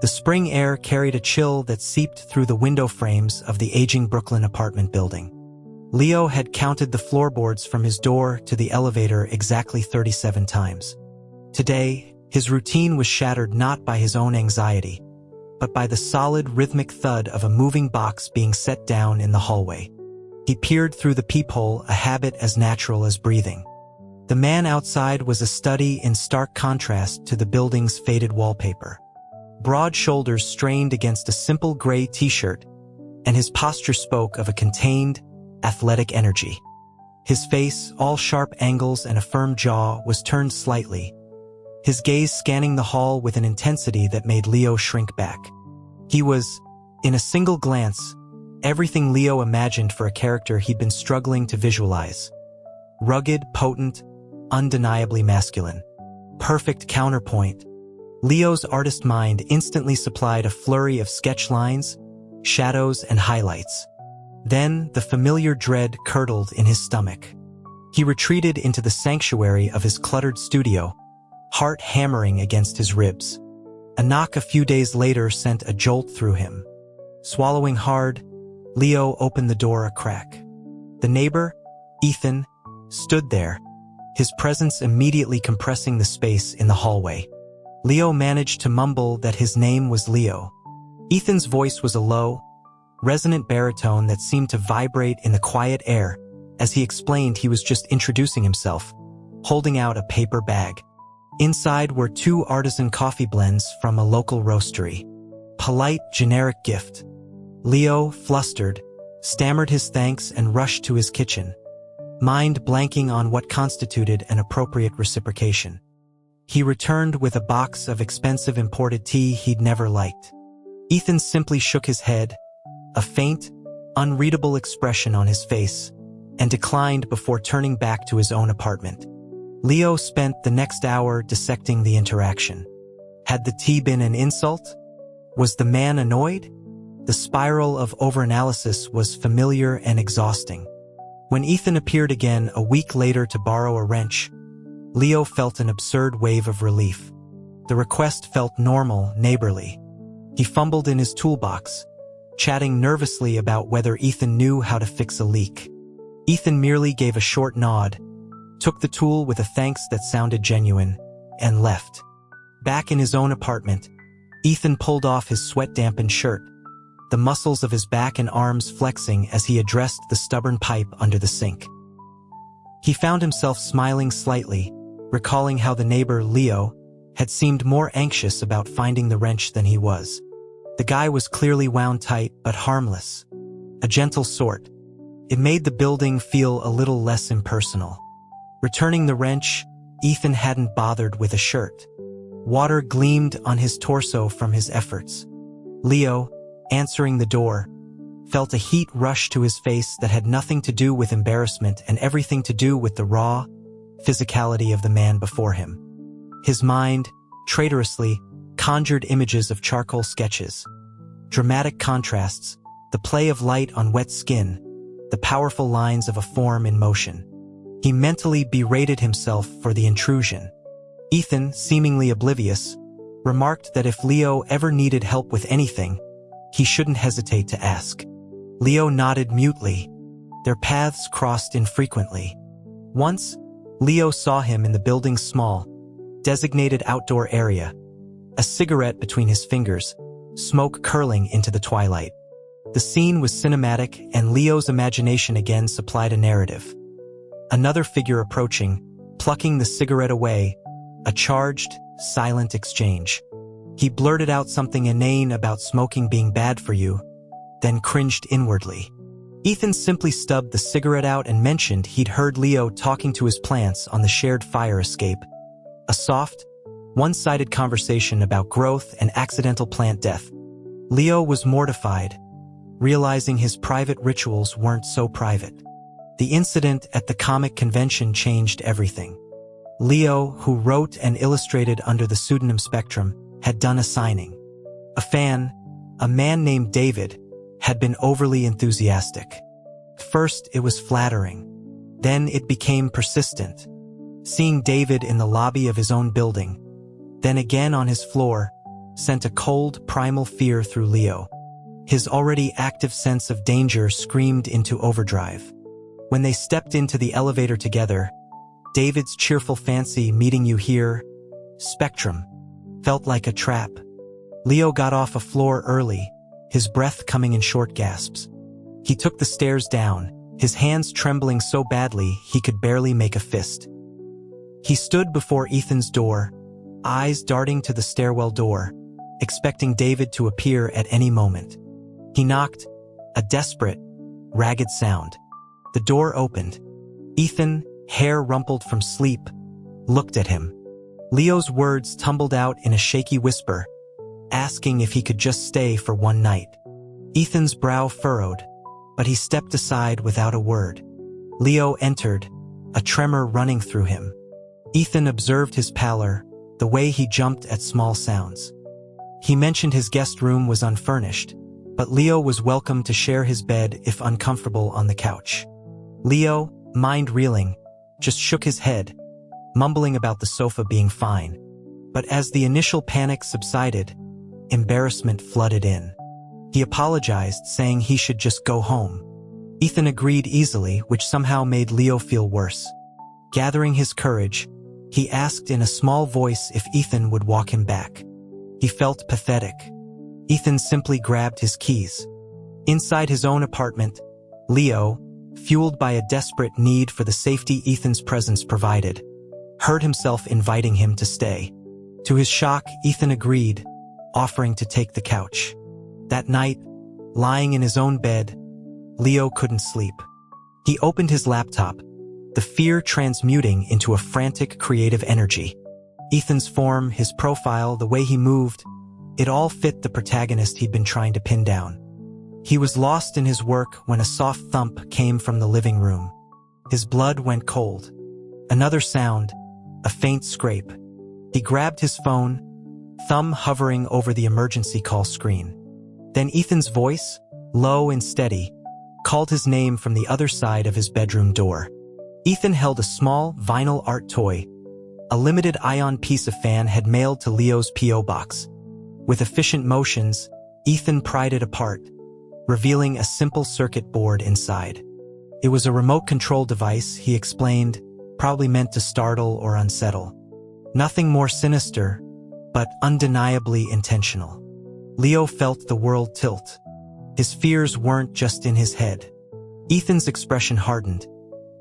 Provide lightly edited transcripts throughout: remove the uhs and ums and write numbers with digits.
The spring air carried a chill that seeped through the window frames of the aging Brooklyn apartment building. Leo had counted the floorboards from his door to the elevator exactly 37 times. Today, his routine was shattered not by his own anxiety, but by the solid, rhythmic thud of a moving box being set down in the hallway. He peered through the peephole, a habit as natural as breathing. The man outside was a study in stark contrast to the building's faded wallpaper. Broad shoulders strained against a simple gray t-shirt, and his posture spoke of a contained, athletic energy. His face, all sharp angles and a firm jaw, was turned slightly, his gaze scanning the hall with an intensity that made Leo shrink back. He was, in a single glance, everything Leo imagined for a character he'd been struggling to visualize. Rugged, potent, undeniably masculine. Perfect counterpoint. Leo's artist mind instantly supplied a flurry of sketch lines, shadows, and highlights. Then the familiar dread curdled in his stomach. He retreated into the sanctuary of his cluttered studio, heart hammering against his ribs. A knock a few days later sent a jolt through him. Swallowing hard, Leo opened the door a crack. The neighbor, Ethan, stood there, his presence immediately compressing the space in the hallway. Leo managed to mumble that his name was Leo. Ethan's voice was a low, resonant baritone that seemed to vibrate in the quiet air as he explained he was just introducing himself, holding out a paper bag. Inside were 2 artisan coffee blends from a local roastery. Polite, generic gift. Leo, flustered, stammered his thanks and rushed to his kitchen, mind blanking on what constituted an appropriate reciprocation. He returned with a box of expensive imported tea he'd never liked. Ethan simply shook his head, a faint, unreadable expression on his face, and declined before turning back to his own apartment. Leo spent the next hour dissecting the interaction. Had the tea been an insult? Was the man annoyed? The spiral of overanalysis was familiar and exhausting. When Ethan appeared again a week later to borrow a wrench, Leo felt an absurd wave of relief. The request felt normal, neighborly. He fumbled in his toolbox, chatting nervously about whether Ethan knew how to fix a leak. Ethan merely gave a short nod, took the tool with a thanks that sounded genuine, and left. Back in his own apartment, Ethan pulled off his sweat-dampened shirt, the muscles of his back and arms flexing as he addressed the stubborn pipe under the sink. He found himself smiling slightly, recalling how the neighbor, Leo, had seemed more anxious about finding the wrench than he was. The guy was clearly wound tight but harmless, a gentle sort. It made the building feel a little less impersonal. Returning the wrench, Ethan hadn't bothered with a shirt. Water gleamed on his torso from his efforts. Leo, answering the door, felt a heat rush to his face that had nothing to do with embarrassment and everything to do with the raw physicality of the man before him. His mind, traitorously, conjured images of charcoal sketches, dramatic contrasts, the play of light on wet skin, the powerful lines of a form in motion. He mentally berated himself for the intrusion. Ethan, seemingly oblivious, remarked that if Leo ever needed help with anything, he shouldn't hesitate to ask. Leo nodded mutely. Their paths crossed infrequently. Once, Leo saw him in the building's small, designated outdoor area, a cigarette between his fingers, smoke curling into the twilight. The scene was cinematic, and Leo's imagination again supplied a narrative. Another figure approaching, plucking the cigarette away, a charged, silent exchange. He blurted out something inane about smoking being bad for you, then cringed inwardly. Ethan simply stubbed the cigarette out and mentioned he'd heard Leo talking to his plants on the shared fire escape. A soft, one-sided conversation about growth and accidental plant death. Leo was mortified, realizing his private rituals weren't so private. The incident at the comic convention changed everything. Leo, who wrote and illustrated under the pseudonym Spectrum, had done a signing. A fan, a man named David, had been overly enthusiastic. First, it was flattering. Then it became persistent. Seeing David in the lobby of his own building, then again on his floor, sent a cold, primal fear through Leo. His already active sense of danger screamed into overdrive. When they stepped into the elevator together, David's cheerful fancy meeting you here, Spectrum, felt like a trap. Leo got off a floor early, his breath coming in short gasps. He took the stairs down, his hands trembling so badly he could barely make a fist. He stood before Ethan's door, eyes darting to the stairwell door, expecting David to appear at any moment. He knocked, a desperate, ragged sound. The door opened. Ethan, hair rumpled from sleep, looked at him. Leo's words tumbled out in a shaky whisper, asking if he could just stay for one night. Ethan's brow furrowed, but he stepped aside without a word. Leo entered, a tremor running through him. Ethan observed his pallor, the way he jumped at small sounds. He mentioned his guest room was unfurnished, but Leo was welcome to share his bed if uncomfortable on the couch. Leo, mind reeling, just shook his head, mumbling about the sofa being fine. But as the initial panic subsided, embarrassment flooded in. He apologized, saying he should just go home. Ethan agreed easily, which somehow made Leo feel worse. Gathering his courage, he asked in a small voice if Ethan would walk him back. He felt pathetic. Ethan simply grabbed his keys. Inside his own apartment, Leo, fueled by a desperate need for the safety Ethan's presence provided, heard himself inviting him to stay. To his shock, Ethan agreed, offering to take the couch. That night, lying in his own bed, Leo couldn't sleep. He opened his laptop, the fear transmuting into a frantic creative energy. Ethan's form, his profile, the way he moved, it all fit the protagonist he'd been trying to pin down. He was lost in his work when a soft thump came from the living room. His blood went cold. Another sound, a faint scrape. He grabbed his phone, thumb hovering over the emergency call screen. Then Ethan's voice, low and steady, called his name from the other side of his bedroom door. Ethan held a small vinyl art toy. A limited ion piece of fan had mailed to Leo's P.O. box. With efficient motions, Ethan pried it apart, revealing a simple circuit board inside. It was a remote control device, he explained, probably meant to startle or unsettle. Nothing more sinister, but undeniably intentional. Leo felt the world tilt. His fears weren't just in his head. Ethan's expression hardened,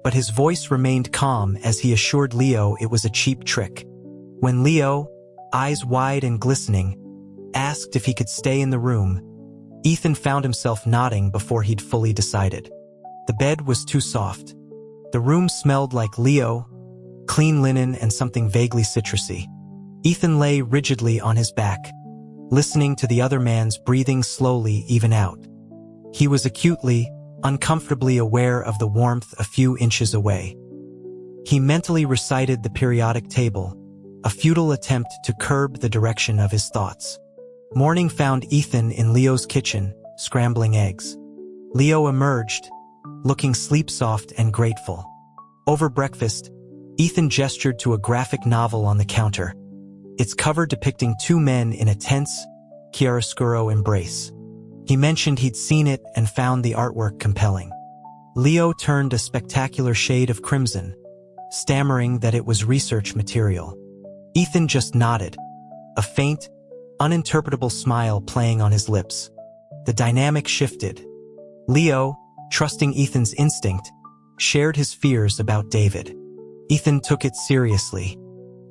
but his voice remained calm as he assured Leo it was a cheap trick. When Leo, eyes wide and glistening, asked if he could stay in the room, Ethan found himself nodding before he'd fully decided. The bed was too soft. The room smelled like Leo, clean linen and something vaguely citrusy. Ethan lay rigidly on his back, listening to the other man's breathing slowly even out. He was acutely, uncomfortably aware of the warmth a few inches away. He mentally recited the periodic table, a futile attempt to curb the direction of his thoughts. Morning found Ethan in Leo's kitchen, scrambling eggs. Leo emerged, looking sleep-soft and grateful. Over breakfast, Ethan gestured to a graphic novel on the counter, its cover depicting two men in a tense, chiaroscuro embrace. He mentioned he'd seen it and found the artwork compelling. Leo turned a spectacular shade of crimson, stammering that it was research material. Ethan just nodded, a faint, uninterpretable smile playing on his lips. The dynamic shifted. Leo, trusting Ethan's instinct, shared his fears about David. Ethan took it seriously.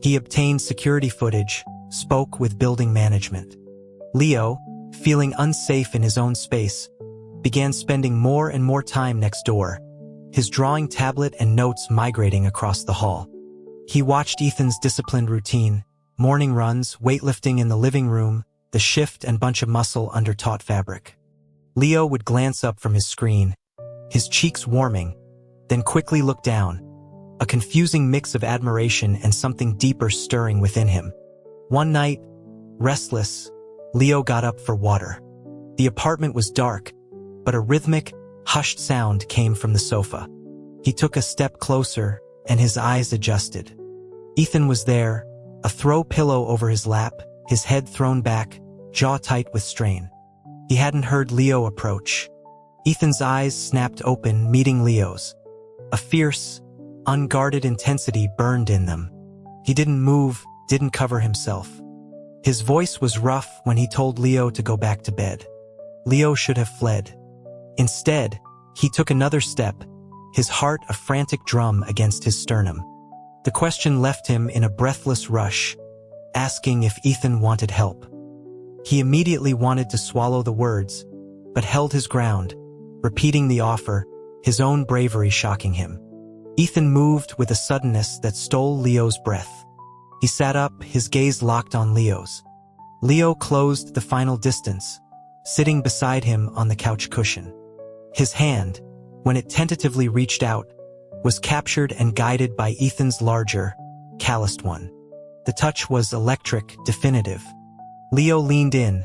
He obtained security footage, spoke with building management. Leo, feeling unsafe in his own space, began spending more and more time next door, his drawing tablet and notes migrating across the hall. He watched Ethan's disciplined routine, morning runs, weightlifting in the living room, the shift and bunch of muscle under taut fabric. Leo would glance up from his screen, his cheeks warming, then quickly look down, a confusing mix of admiration and something deeper stirring within him. One night, restless, Leo got up for water. The apartment was dark, but a rhythmic, hushed sound came from the sofa. He took a step closer, and his eyes adjusted. Ethan was there, a throw pillow over his lap, his head thrown back, jaw tight with strain. He hadn't heard Leo approach. Ethan's eyes snapped open, meeting Leo's. A fierce, unguarded intensity burned in them. He didn't move, didn't cover himself. His voice was rough when he told Leo to go back to bed. Leo should have fled. Instead, he took another step, his heart a frantic drum against his sternum. The question left him in a breathless rush, asking if Ethan wanted help. He immediately wanted to swallow the words, but held his ground, repeating the offer, his own bravery shocking him. Ethan moved with a suddenness that stole Leo's breath. He sat up, his gaze locked on Leo's. Leo closed the final distance, sitting beside him on the couch cushion. His hand, when it tentatively reached out, was captured and guided by Ethan's larger, calloused one. The touch was electric, definitive. Leo leaned in,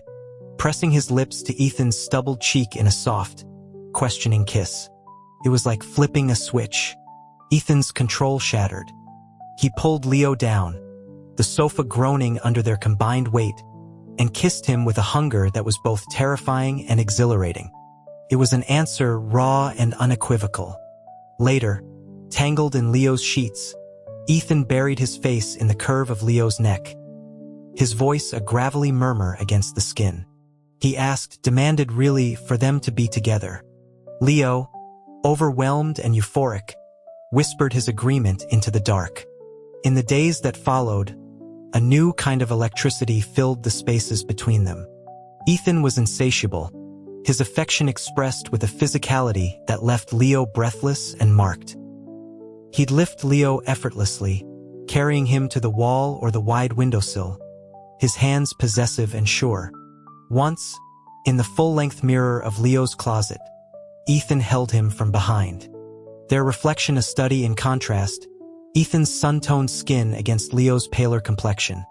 pressing his lips to Ethan's stubbled cheek in a soft, questioning kiss. It was like flipping a switch. Ethan's control shattered. He pulled Leo down, the sofa groaning under their combined weight, and kissed him with a hunger that was both terrifying and exhilarating. It was an answer raw and unequivocal. Later, tangled in Leo's sheets, Ethan buried his face in the curve of Leo's neck, his voice a gravelly murmur against the skin. He asked, demanded really, for them to be together. Leo, overwhelmed and euphoric, whispered his agreement into the dark. In the days that followed, a new kind of electricity filled the spaces between them. Ethan was insatiable, his affection expressed with a physicality that left Leo breathless and marked. He'd lift Leo effortlessly, carrying him to the wall or the wide windowsill, his hands possessive and sure. Once, in the full-length mirror of Leo's closet, Ethan held him from behind. Their reflection a study in contrast, Ethan's sun-toned skin against Leo's paler complexion,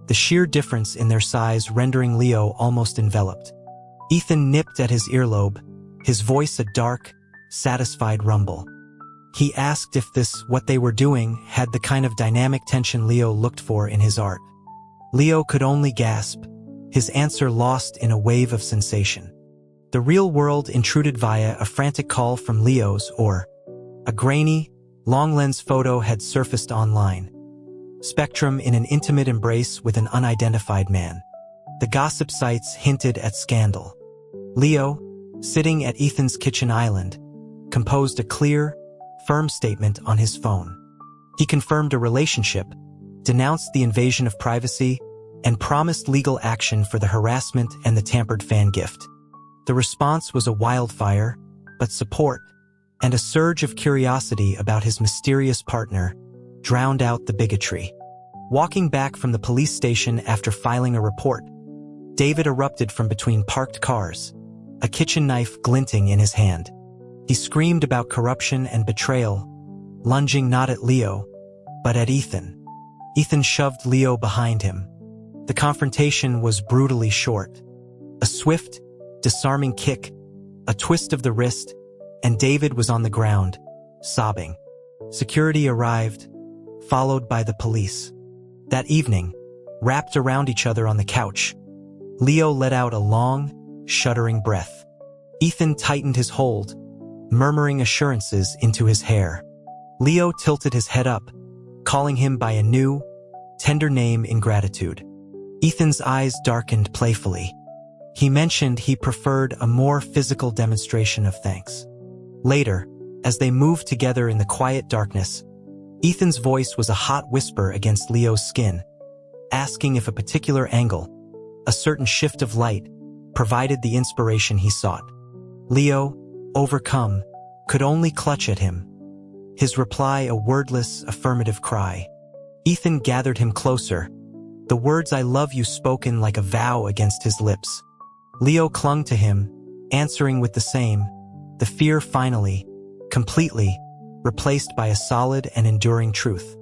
the sheer difference in their size rendering Leo almost enveloped. Ethan nipped at his earlobe, his voice a dark, satisfied rumble. He asked if this, what they were doing, had the kind of dynamic tension Leo looked for in his art. Leo could only gasp, his answer lost in a wave of sensation. The real world intruded via a frantic call from Leo's or a grainy, long-lens photo had surfaced online. Spectrum in an intimate embrace with an unidentified man. The gossip sites hinted at scandal. Leo, sitting at Ethan's kitchen island, composed a clear, firm statement on his phone. He confirmed a relationship, denounced the invasion of privacy, and promised legal action for the harassment and the tampered fan gift. The response was a wildfire, but support, and a surge of curiosity about his mysterious partner, drowned out the bigotry. Walking back from the police station after filing a report, David erupted from between parked cars, a kitchen knife glinting in his hand. He screamed about corruption and betrayal, lunging not at Leo, but at Ethan. Ethan shoved Leo behind him. The confrontation was brutally short. A swift, disarming kick, a twist of the wrist, and David was on the ground, sobbing. Security arrived, followed by the police. That evening, wrapped around each other on the couch, Leo let out a long, shuddering breath. Ethan tightened his hold, murmuring assurances into his hair. Leo tilted his head up, calling him by a new, tender name in gratitude. Ethan's eyes darkened playfully. He mentioned he preferred a more physical demonstration of thanks. Later, as they moved together in the quiet darkness, Ethan's voice was a hot whisper against Leo's skin, asking if a particular angle, a certain shift of light, provided the inspiration he sought. Leo, overcome, could only clutch at him. His reply a wordless, affirmative cry. Ethan gathered him closer, the words "I love you" spoken like a vow against his lips. Leo clung to him, answering with the same, the fear finally, completely, replaced by a solid and enduring truth.